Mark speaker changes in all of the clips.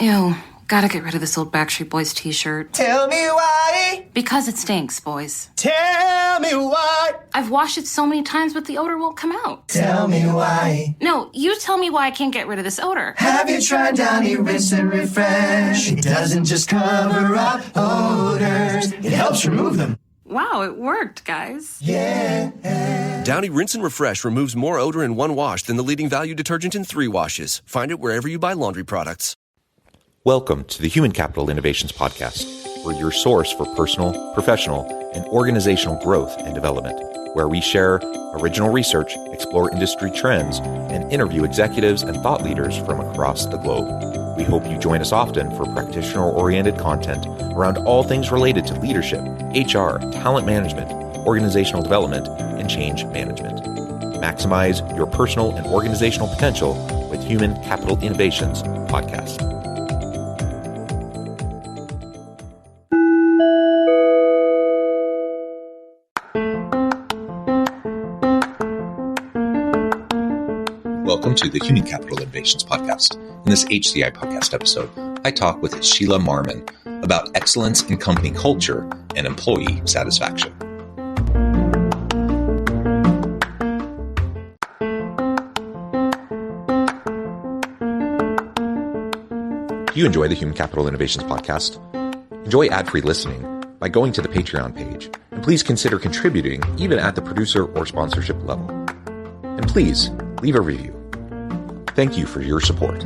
Speaker 1: Ew, gotta get rid of this old Backstreet Boys t-shirt.
Speaker 2: Tell me why.
Speaker 1: Because it stinks, boys.
Speaker 2: Tell me why.
Speaker 1: I've washed it so many times, but the odor won't come out.
Speaker 2: Tell me why.
Speaker 1: No, you tell me why I can't get rid of this odor.
Speaker 2: Have you tried Downy Rinse and Refresh? It doesn't just cover up odors, it helps remove them.
Speaker 1: Wow, it worked, guys.
Speaker 2: Yeah.
Speaker 3: Downy Rinse and Refresh removes more odor in one wash than the leading value detergent in 3 washes. Find it wherever you buy laundry products.
Speaker 4: Welcome to the Human Capital Innovations Podcast. We're your source for personal, professional, and organizational growth and development, where we share original research, explore industry trends, and interview executives and thought leaders from across the globe. We hope you join us often for practitioner-oriented content around all things related to leadership, HR, talent management, organizational development, and change management. Maximize your personal and organizational potential with Human Capital Innovations Podcast. Welcome to the Human Capital Innovations Podcast. In this HCI Podcast episode, I talk with Sheila Marmon about excellence in company culture and employee satisfaction. Do you enjoy the Human Capital Innovations Podcast? Enjoy ad-free listening by going to the Patreon page, and please consider contributing even at the producer or sponsorship level. And please leave a review. Thank you for your support.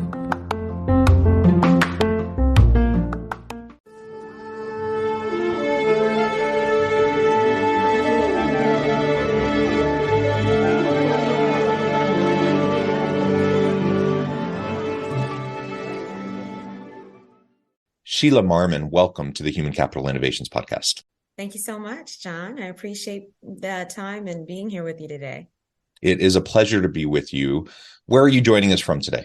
Speaker 4: Sheila Marmon, welcome to the Human Capital Innovations Podcast.
Speaker 5: Thank you so much, John. I appreciate the time and being here with you today.
Speaker 4: It is a pleasure to be with you. Where are you joining us from today?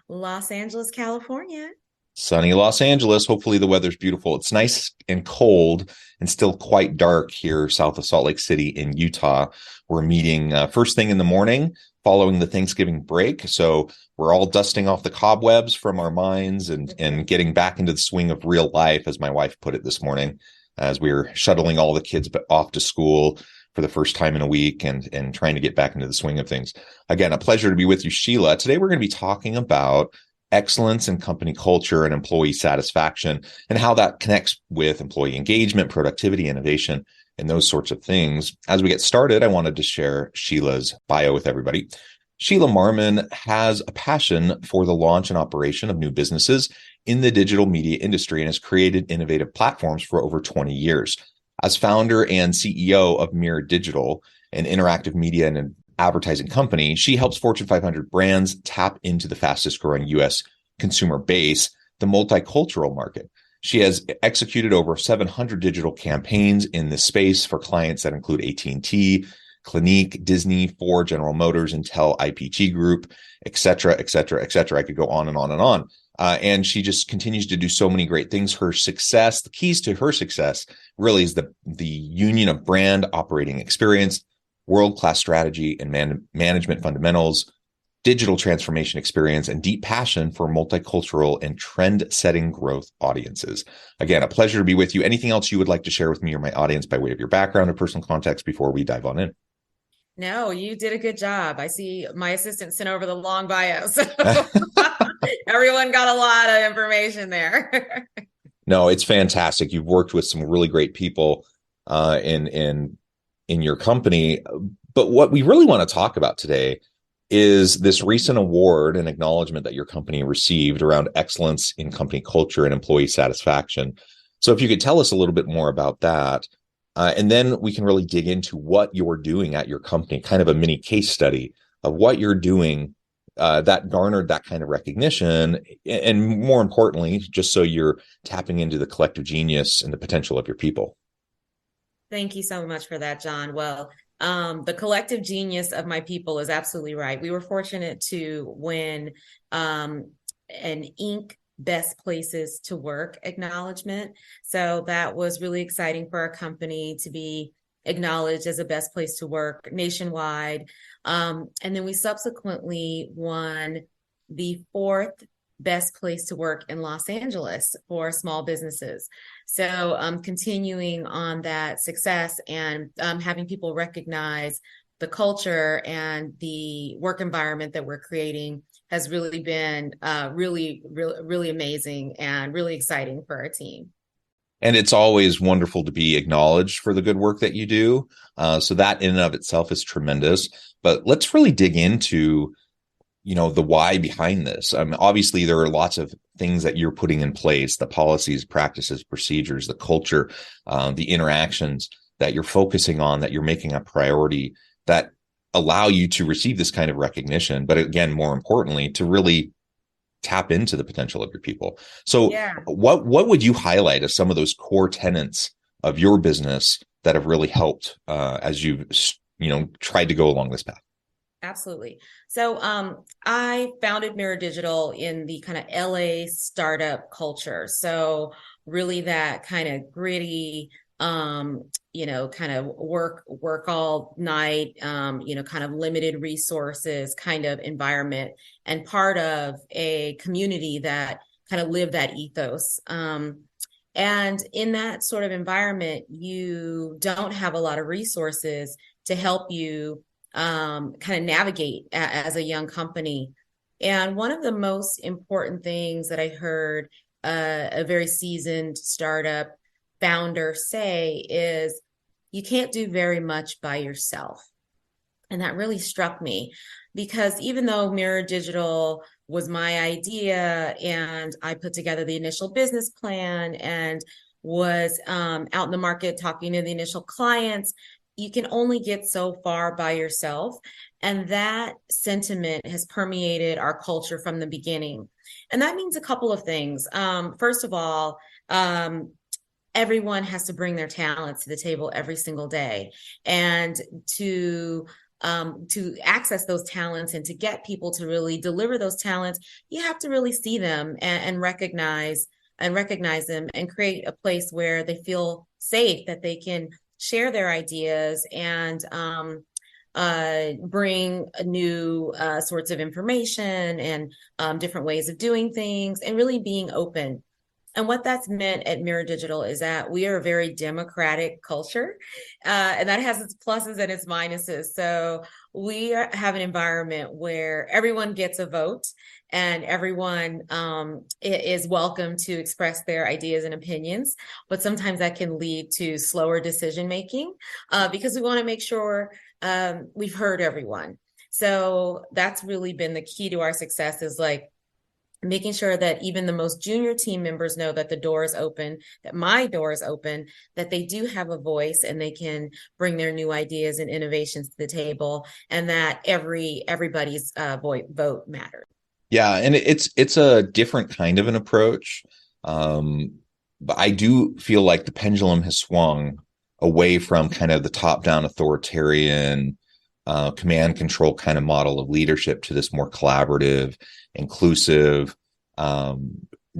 Speaker 5: Los Angeles, California.
Speaker 4: Sunny Los Angeles. Hopefully the weather's beautiful. It's nice and cold and still quite dark here south of Salt Lake City in Utah. We're meeting first thing in the morning following the Thanksgiving break. So we're all dusting off the cobwebs from our minds and getting back into the swing of real life, as my wife put it this morning, as we were shuttling all the kids off to school for the first time in a week and trying to get back into the swing of things. Again, a pleasure to be with you, Sheila. Today, we're going to be talking about excellence in company culture and employee satisfaction and how that connects with employee engagement, productivity, innovation, and those sorts of things. As we get started, I wanted to share Sheila's bio with everybody. Sheila Marmon has a passion for the launch and operation of new businesses in the digital media industry and has created innovative platforms for over 20 years. As founder and CEO of Mirror Digital, an interactive media and advertising company, she helps Fortune 500 brands tap into the fastest growing U.S. consumer base, the multicultural market. She has executed over 700 digital campaigns in this space for clients that include AT&T, Clinique, Disney, Ford, General Motors, Intel, IPG Group, et cetera, et cetera, et cetera. I could go on and on and on. And she just continues to do so many great things. Her success, the keys to her success really is the union of brand operating experience, world-class strategy and management fundamentals, digital transformation experience, and deep passion for multicultural and trend-setting growth audiences. Again, a pleasure to be with you. Anything else you would like to share with me or my audience by way of your background or personal context before we dive on in?
Speaker 5: No, you did a good job. I see my assistant sent over the long bio, so everyone got a lot of information there.
Speaker 4: No, it's fantastic. You've worked with some really great people in your company. But what we really want to talk about today is this recent award and acknowledgement that your company received around excellence in company culture and employee satisfaction. So if you could tell us a little bit more about that, and then we can really dig into what you're doing at your company, kind of a mini case study of what you're doing that garnered that kind of recognition. And more importantly, just so you're tapping into the collective genius and the potential of your people.
Speaker 5: Thank you so much for that, John. Well, the collective genius of my people is absolutely right. We were fortunate to win an Inc. Best Places to Work acknowledgement. So that was really exciting for our company to be acknowledged as a best place to work nationwide. And then we subsequently won the 4th best place to work in Los Angeles for small businesses. So continuing on that success and having people recognize the culture and the work environment that we're creating has really been really amazing and really exciting for our team.
Speaker 4: And it's always wonderful to be acknowledged for the good work that you do. So that in and of itself is tremendous. But let's really dig into, the why behind this. Obviously, there are lots of things that you're putting in place, the policies, practices, procedures, the culture, the interactions that you're focusing on, that you're making a priority, that allow you to receive this kind of recognition. But again, more importantly, to really tap into the potential of your people. So what would you highlight as some of those core tenets of your business that have really helped as you've tried to go along this path?
Speaker 5: Absolutely. So I founded Mirror Digital in the kind of LA startup culture. So really that kind of gritty, kind of work all night, kind of limited resources kind of environment, and part of a community that kind of live that ethos. And in that sort of environment, you don't have a lot of resources to help you kind of navigate as a young company. And one of the most important things that I heard a very seasoned startup founder say is, you can't do very much by yourself. And that really struck me, because even though Mirror Digital was my idea and I put together the initial business plan and was out in the market talking to the initial clients, you can only get so far by yourself. And that sentiment has permeated our culture from the beginning. And that means a couple of things. First of all, everyone has to bring their talents to the table every single day. And to access those talents and to get people to really deliver those talents, you have to really see them and recognize them and create a place where they feel safe, that they can share their ideas and bring new sorts of information and different ways of doing things, and really being open. And what that's meant at Mirror Digital is that we are a very democratic culture, and that has its pluses and its minuses. So we have an environment where everyone gets a vote and everyone is welcome to express their ideas and opinions. But sometimes that can lead to slower decision making because we want to make sure we've heard everyone. So that's really been the key to our success, is like making sure that even the most junior team members know that the door is open, that my door is open, that they do have a voice and they can bring their new ideas and innovations to the table, and that everybody's vote matters.
Speaker 4: Yeah, and it's a different kind of an approach. But I do feel like the pendulum has swung away from kind of the top-down authoritarian command control kind of model of leadership to this more collaborative, inclusive,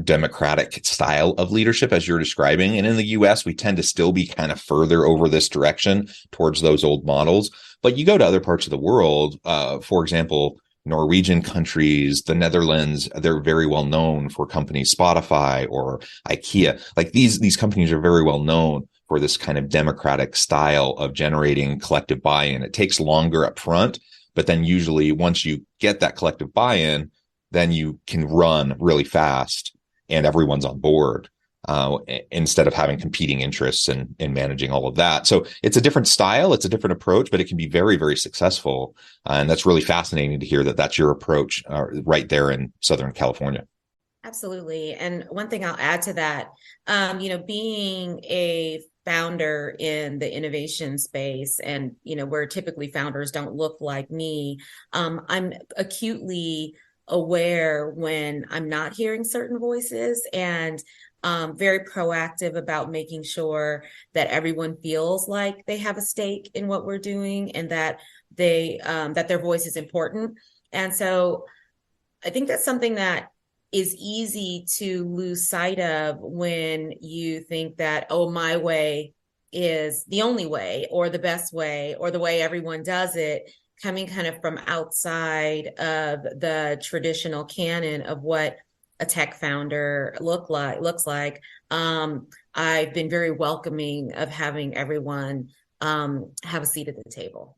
Speaker 4: democratic style of leadership, as you're describing. And in the US, we tend to still be kind of further over this direction towards those old models. But you go to other parts of the world, for example, Norwegian countries, the Netherlands, they're very well known for companies, Spotify or IKEA. Like these companies are very well known for this kind of democratic style of generating collective buy-in. It takes longer up front, but then usually once you get that collective buy-in, then you can run really fast and everyone's on board instead of having competing interests and managing all of that. So it's a different style, it's a different approach, but it can be very, very successful. And that's really fascinating to hear that that's your approach right there in Southern California.
Speaker 5: Absolutely. And one thing I'll add to that, being a founder in the innovation space, and, where typically founders don't look like me, I'm acutely aware when I'm not hearing certain voices, and very proactive about making sure that everyone feels like they have a stake in what we're doing, and that that their voice is important. And so I think that's something that is easy to lose sight of when you think that, oh, my way is the only way or the best way or the way everyone does it, coming kind of from outside of the traditional canon of what a tech founder looks like. I've been very welcoming of having everyone have a seat at the table.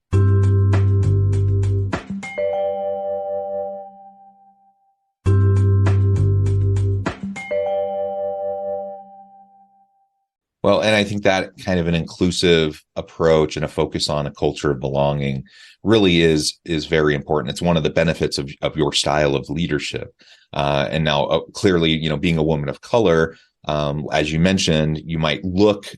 Speaker 4: Well, and I think that kind of an inclusive approach and a focus on a culture of belonging really is very important. It's one of the benefits of your style of leadership. And now, clearly, being a woman of color, as you mentioned, you might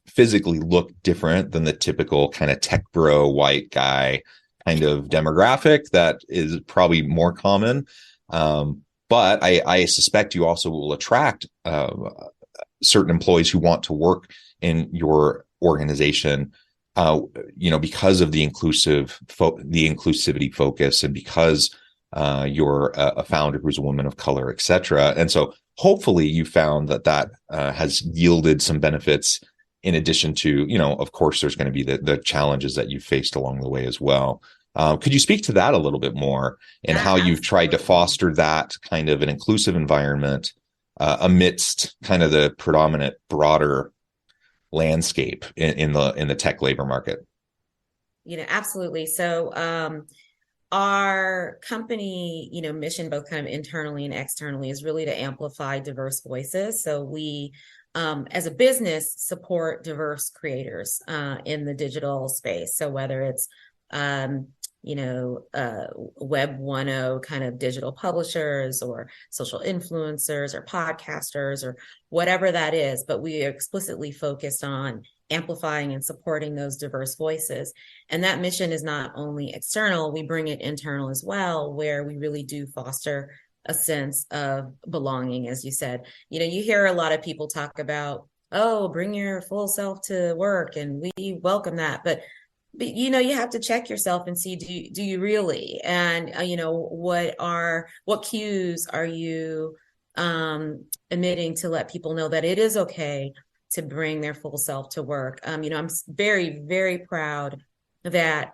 Speaker 4: physically look different than the typical kind of tech bro white guy kind of demographic that is probably more common. But I suspect you also will attract certain employees who want to work in your organization, because of the inclusivity focus, and because you're a founder who's a woman of color, et cetera. And so hopefully you found that has yielded some benefits, in addition to, of course, there's going to be the challenges that you've faced along the way as well. Could you speak to that a little bit more, and how you've tried to foster that kind of an inclusive environment amidst kind of the predominant broader landscape in the tech labor market?
Speaker 5: Absolutely. So our company, mission, both kind of internally and externally, is really to amplify diverse voices. So we, as a business, support diverse creators in the digital space. So whether it's Web 1.0 kind of digital publishers, or social influencers, or podcasters, or whatever that is. But we are explicitly focused on amplifying and supporting those diverse voices. And that mission is not only external, we bring it internal as well, where we really do foster a sense of belonging. As you said, you hear a lot of people talk about, oh, bring your full self to work, and we welcome that. But you have to check yourself and see, do you really? And, what cues are you emitting to let people know that it is okay to bring their full self to work? I'm very, very proud that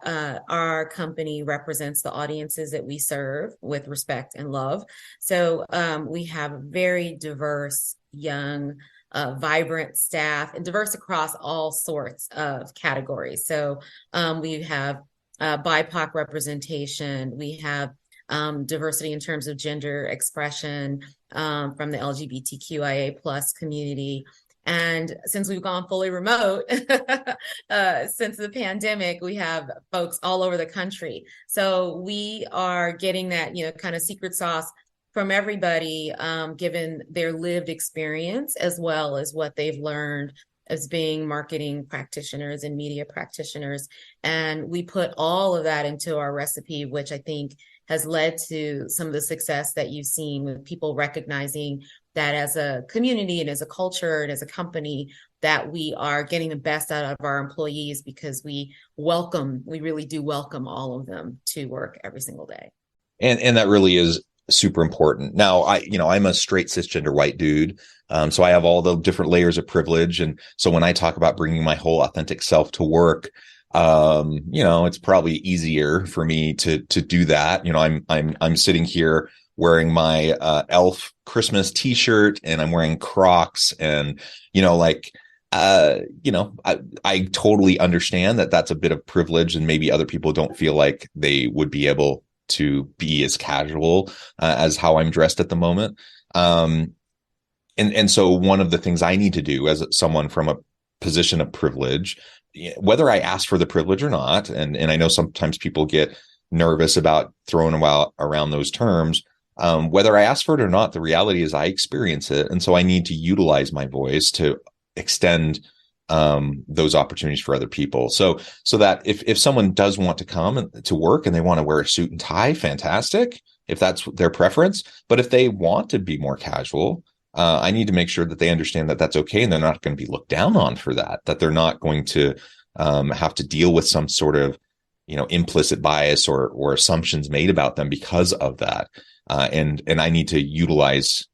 Speaker 5: our company represents the audiences that we serve with respect and love. So we have very diverse, young, vibrant staff, and diverse across all sorts of categories. So we have BIPOC representation. We have diversity in terms of gender expression from the LGBTQIA plus community. And since we've gone fully remote since the pandemic, we have folks all over the country. So we are getting that, kind of secret sauce from everybody, given their lived experience, as well as what they've learned as being marketing practitioners and media practitioners. And we put all of that into our recipe, which I think has led to some of the success that you've seen, with people recognizing that as a community and as a culture and as a company, that we are getting the best out of our employees, because we really do welcome all of them to work every single day.
Speaker 4: And that really is super important. Now, I'm a straight cisgender white dude. So I have all the different layers of privilege. And so when I talk about bringing my whole authentic self to work, it's probably easier for me to do that. I'm sitting here wearing my elf Christmas t-shirt, and I'm wearing Crocs, and I totally understand that that's a bit of privilege, and maybe other people don't feel like they would be able to be as casual as how I'm dressed at the moment. And so one of the things I need to do as someone from a position of privilege, whether I ask for the privilege or not, and I know sometimes people get nervous about throwing around those terms, whether I ask for it or not, the reality is I experience it. And so I need to utilize my voice to extend those opportunities for other people. So that if someone does want to come to work and they want to wear a suit and tie, fantastic, if that's their preference. But if they want to be more casual, I need to make sure that they understand that that's okay, and they're not going to be looked down on for that they're not going to have to deal with some sort of, implicit bias or assumptions made about them because of that. And I need to utilize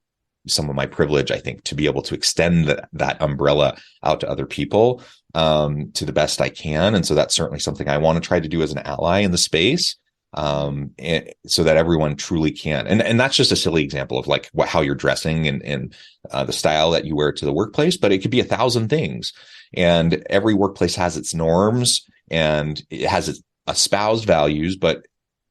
Speaker 4: some of my privilege, I think, to be able to extend that umbrella out to other people to the best I can. And so that's certainly something I want to try to do as an ally in the space. and so that everyone truly can. And that's just a silly example of like how you're dressing and the style that you wear to the workplace, but it could be 1,000 things. And every workplace has its norms and it has its espoused values, but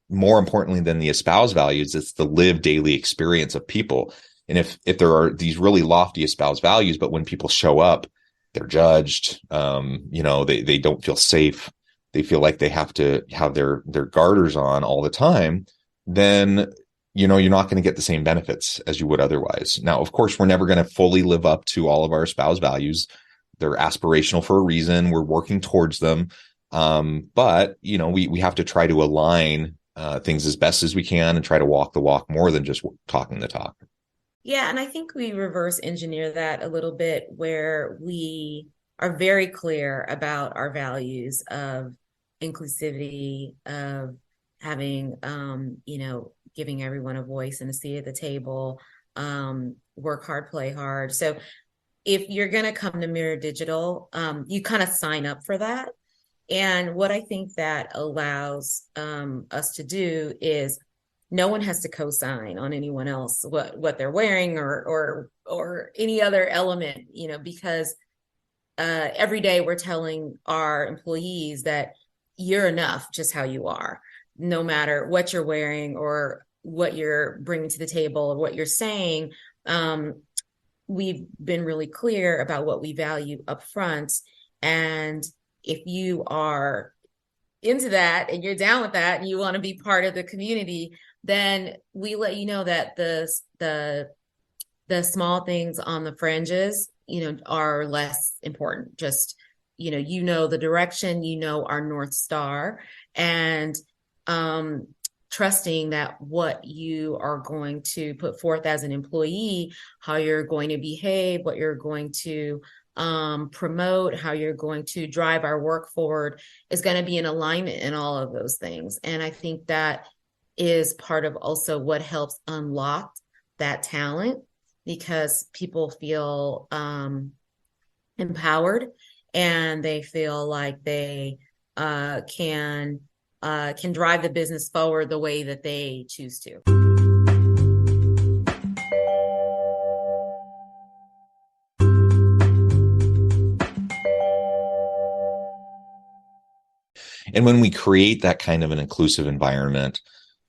Speaker 4: more importantly than the espoused values, it's the lived daily experience of people. And if there are these really lofty espoused values, but when people show up, they're judged, they don't feel safe, they feel like they have to have their garters on all the time, then, you're not going to get the same benefits as you would otherwise. Now, of course, we're never going to fully live up to all of our espoused values. They're aspirational for a reason. We're working towards them. But, we have to try to align things as best as we can and try to walk the walk more than just talking the talk.
Speaker 5: Yeah, and I think we reverse engineer that a little bit where we are very clear about our values of inclusivity, of having, giving everyone a voice and a seat at the table, work hard, play hard. So if you're going to come to Mirror Digital, you kind of sign up for that. And what I think that allows us to do is no one has to co-sign on anyone else what they're wearing or any other element, because every day we're telling our employees that you're enough just how you are, no matter what you're wearing or what you're bringing to the table or what you're saying. We've been really clear about what we value up front. And if you are into that and you're down with that and you want to be part of the community, then we let you know that the small things on the fringes, are less important. Just, the direction, our North Star, and trusting that what you are going to put forth as an employee, how you're going to behave, what you're going to promote, how you're going to drive our work forward is going to be in alignment in all of those things. And I think that is part of also what helps unlock that talent, because people feel empowered and they feel like they can drive the business forward the way that they choose to.
Speaker 4: And when we create that kind of an inclusive environment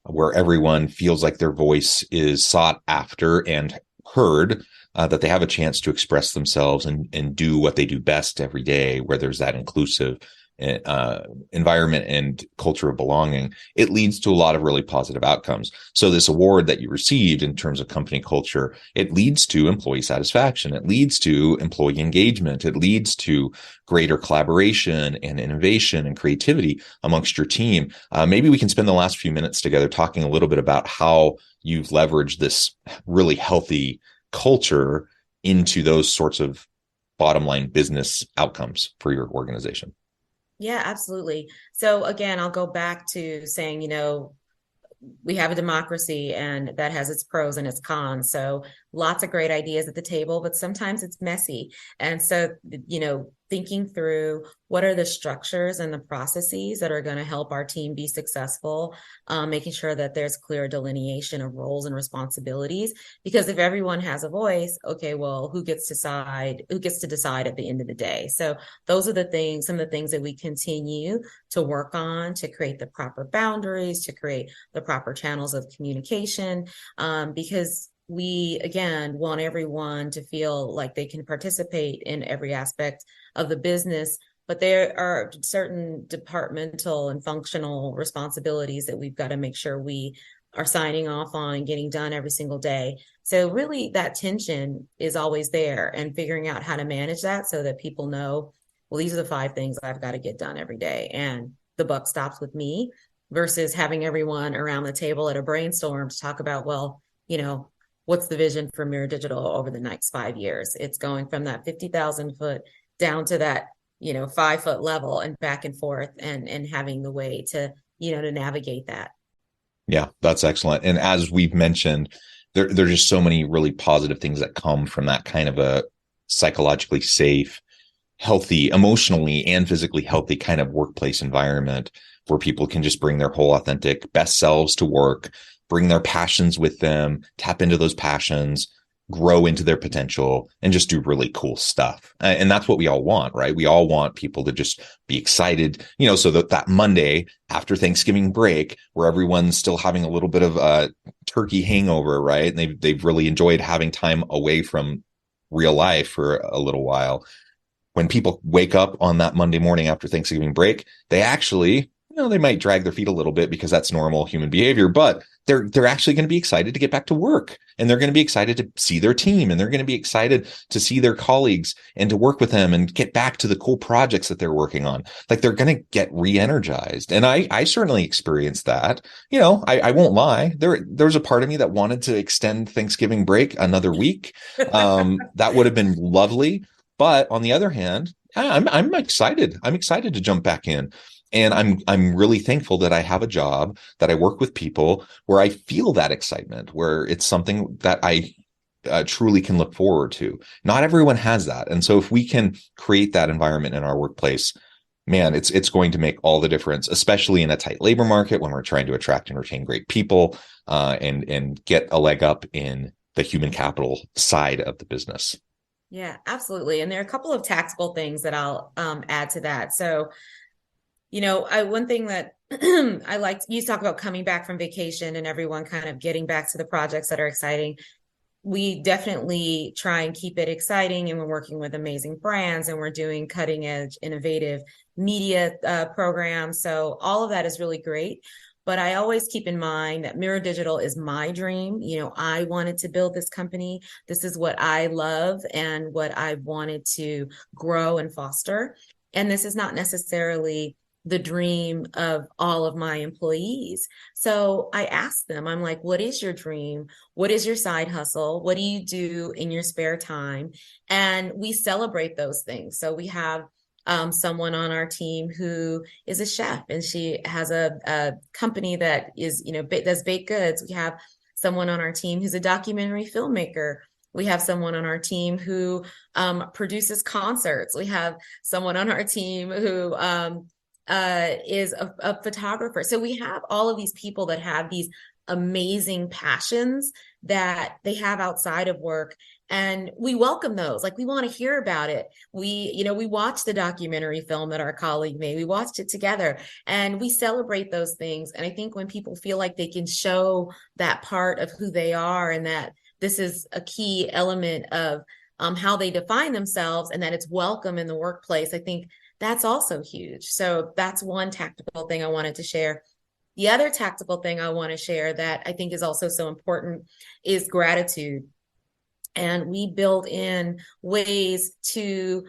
Speaker 4: where everyone feels like their voice is sought after and heard, that they have a chance to express themselves and do what they do best every day, where there's that inclusive environment and culture of belonging, it leads to a lot of really positive outcomes. So this award that you received in terms of company culture, it leads to employee satisfaction. It leads to employee engagement. It leads to greater collaboration and innovation and creativity amongst your team. Maybe we can spend the last few minutes together talking a little bit about how you've leveraged this really healthy culture into those sorts of bottom line business outcomes for your organization.
Speaker 5: Yeah, absolutely. So again, I'll go back to saying, we have a democracy and that has its pros and its cons. So lots of great ideas at the table, but sometimes it's messy. And so, thinking through what are the structures and the processes that are going to help our team be successful, making sure that there's clear delineation of roles and responsibilities, because if everyone has a voice, okay, well, who gets to decide at the end of the day? So those are some of the things that we continue to work on to create the proper boundaries, to create the proper channels of communication, because we, again, want everyone to feel like they can participate in every aspect of the business, but there are certain departmental and functional responsibilities that we've got to make sure we are signing off on and getting done every single day. So really that tension is always there, and figuring out how to manage that so that people know, well, these are the 5 things I've got to get done every day, and the buck stops with me, versus having everyone around the table at a brainstorm to talk about, well, what's the vision for Mirror Digital over the next 5 years? It's going from that 50,000 foot down to that, 5 foot level and back and forth, and having the way to, to navigate that.
Speaker 4: Yeah, that's excellent. And as we've mentioned, there's just so many really positive things that come from that kind of a psychologically safe, healthy, emotionally and physically healthy kind of workplace environment where people can just bring their whole authentic best selves to work, bring their passions with them, tap into those passions, grow into their potential, and just do really cool stuff. And that's what we all want, right? We all want people to just be excited, so that Monday after Thanksgiving break, where everyone's still having a little bit of a turkey hangover, right? And they've really enjoyed having time away from real life for a little while. When people wake up on that Monday morning after Thanksgiving break, they actually, they might drag their feet a little bit because that's normal human behavior, but they're actually going to be excited to get back to work, and they're going to be excited to see their team, and they're going to be excited to see their colleagues and to work with them and get back to the cool projects that they're working on. Like, they're going to get re-energized. And I certainly experienced that. I won't lie. There's a part of me that wanted to extend Thanksgiving break another week. That would have been lovely. But on the other hand, I'm excited. I'm excited to jump back in. And I'm really thankful that I have a job, that I work with people where I feel that excitement, where it's something that I truly can look forward to. Not everyone has that. And so if we can create that environment in our workplace, man, it's going to make all the difference, especially in a tight labor market when we're trying to attract and retain great people, and get a leg up in the human capital side of the business.
Speaker 5: Yeah, absolutely. And there are a couple of tactical things that I'll add to that. So, one thing that I like, you talk about coming back from vacation and everyone kind of getting back to the projects that are exciting. We definitely try and keep it exciting, and we're working with amazing brands, and we're doing cutting edge, innovative media programs. So all of that is really great. But I always keep in mind that Mirror Digital is my dream. I wanted to build this company. This is what I love and what I wanted to grow and foster. And this is not necessarily the dream of all of my employees. So I asked them, I'm like, what is your dream? What is your side hustle? What do you do in your spare time? And we celebrate those things. So we have someone on our team who is a chef, and she has a company that is, does baked goods. We have someone on our team who's a documentary filmmaker. We have someone on our team who produces concerts. We have someone on our team who is a photographer. So we have all of these people that have these amazing passions that they have outside of work. And we welcome those. Like, we want to hear about it. We watched the documentary film that our colleague made. We watched it together, and we celebrate those things. And I think when people feel like they can show that part of who they are, and that this is a key element of how they define themselves, and that it's welcome in the workplace, I think that's also huge. So that's one tactical thing I wanted to share. The other tactical thing I want to share that I think is also so important is gratitude. And we build in ways to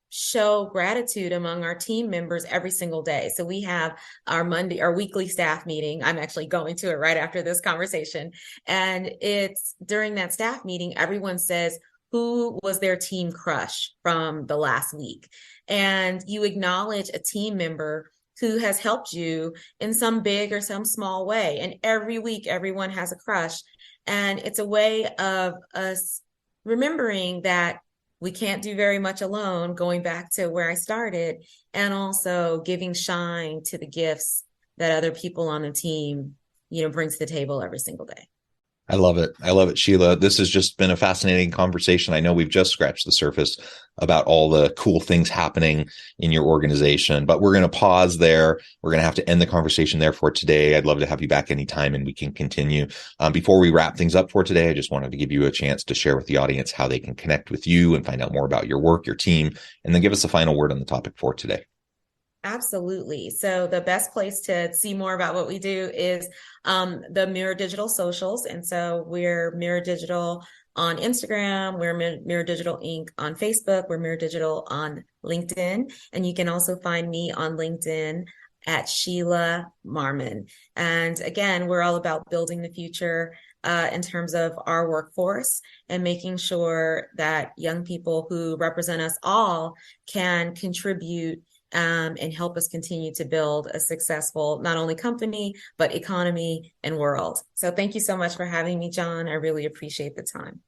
Speaker 5: show gratitude among our team members every single day. So we have our weekly staff meeting. I'm actually going to it right after this conversation. And it's during that staff meeting, everyone says, who was their team crush from the last week? And you acknowledge a team member who has helped you in some big or some small way. And every week, everyone has a crush. And it's a way of us remembering that we can't do very much alone, going back to where I started, and also giving shine to the gifts that other people on the team, bring to the table every single day.
Speaker 4: I love it. I love it, Sheila. This has just been a fascinating conversation. I know we've just scratched the surface about all the cool things happening in your organization, but we're going to pause there. We're going to have to end the conversation there for today. I'd love to have you back anytime, and we can continue. Before we wrap things up for today, I just wanted to give you a chance to share with the audience how they can connect with you and find out more about your work, your team, and then give us a final word on the topic for today.
Speaker 5: Absolutely. So the best place to see more about what we do is the Mirror Digital socials. And so we're Mirror Digital on Instagram, we're Mirror Digital Inc. on Facebook, we're Mirror Digital on LinkedIn. And you can also find me on LinkedIn at Sheila Marmon. And again, we're all about building the future in terms of our workforce and making sure that young people who represent us all can contribute and help us continue to build a successful, not only company, but economy and world. So thank you so much for having me, John. I really appreciate the time.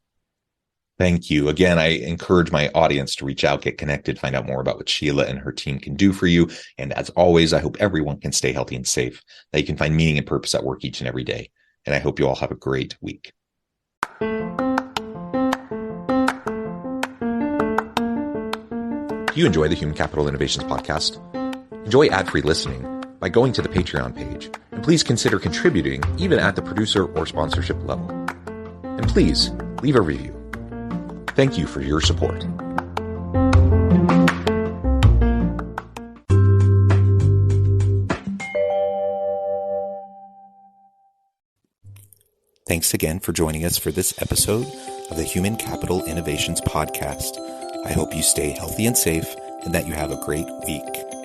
Speaker 4: Thank you. Again, I encourage my audience to reach out, get connected, find out more about what Sheila and her team can do for you. And as always, I hope everyone can stay healthy and safe, that you can find meaning and purpose at work each and every day. And I hope you all have a great week. Do you enjoy the Human Capital Innovations podcast? Enjoy ad-free listening by going to the Patreon page. And please consider contributing even at the producer or sponsorship level. And please leave a review. Thank you for your support. Thanks again for joining us for this episode of the Human Capital Innovations Podcast. I hope you stay healthy and safe and that you have a great week.